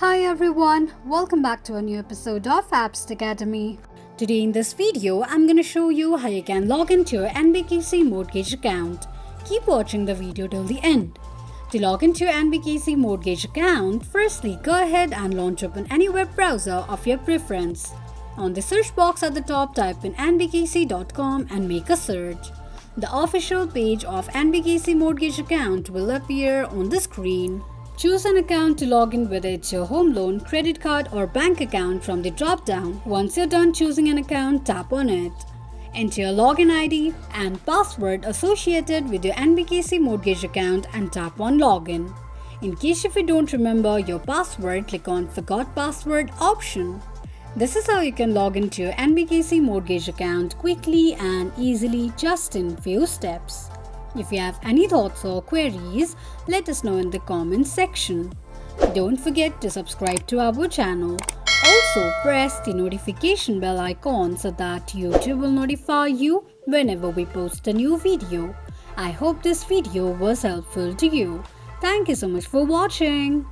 Hi everyone, welcome back to a new episode of Apps Academy. Today in this video, I'm going to show you how you can log into your NBKC Mortgage account. Keep watching the video till the end. To log into your NBKC Mortgage account, firstly go ahead and launch open any web browser of your preference. On the search box at the top, type in nbkc.com and make a search. The official page of NBKC Mortgage account will appear on the screen. Choose an account to log in, whether it's your home loan, credit card or bank account from the drop-down. Once you're done choosing an account, tap on it. Enter your login ID and password associated with your NBKC Mortgage account and tap on Login. In case if you don't remember your password, click on Forgot Password option. This is how you can log into your NBKC Mortgage account quickly and easily, just in few steps. If you have any thoughts or queries, let us know in the comments section. Don't forget to subscribe to our channel. Also, press the notification bell icon so that YouTube will notify you whenever we post a new video. I hope this video was helpful to you. Thank you so much for watching.